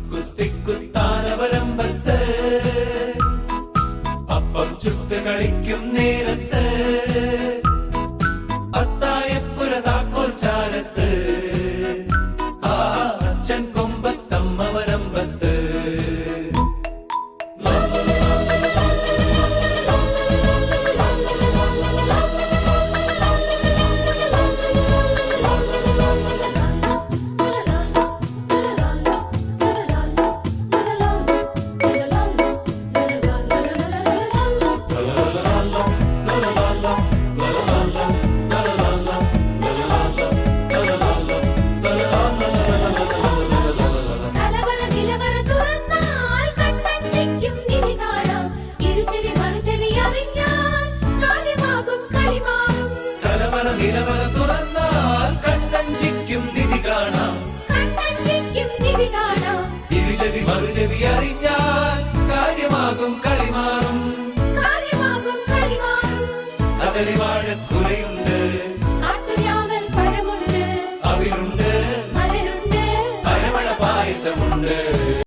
അക്കുത്തിക്കുത്താനവരമ്പത്ത് അപ്പം ചുട്ട് കളിക്കും നേരത്ത് അത്തായപ്പുര താക്കോൽ ചാരത്ത് അച്ഛൻ കൊമ്പത്തമ്മവരമ്പത്ത് നിലവറ തുറന്നാൽ കണ്ണഞ്ചിക്കും നിധി കാണാം ഇരുചെവി മറുചെവി അറിഞ്ഞാൽ കാര്യമാകും കളിമാറും അകളിവാഴക്കുലയുണ്ട് അവിലുണ്ട് അരമണ പായസമുണ്ട്